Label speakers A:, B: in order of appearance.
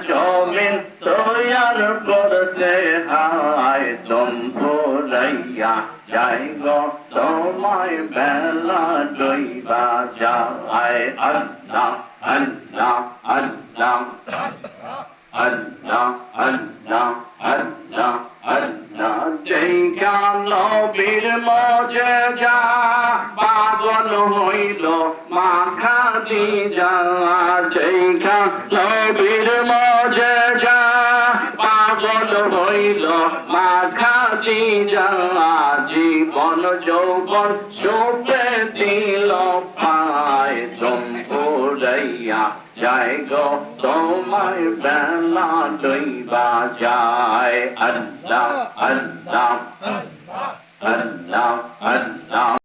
A: জমিন তৈয়ার করছে হায় দম ফুরাইয়া যাই গো তোমায় বেলা ডইবা যায় আল্লাহ আল্লাহ আল্লাহ আল্লাহ আল্লাহ আল্লাহ আল্লাহ যেই কাল বীর মজে যা পাগল হইল মা খাদিজা যেই কাল বীর মজে যা পাগল হইল মা খাদিজা জীবন যৌবন চোপে দিল পায় দম ফুরাইয়া যায় গো তোমায় বেলা ডইবা যায় আল্লাহ আল্লাহ আল্লাহ আল্লাহ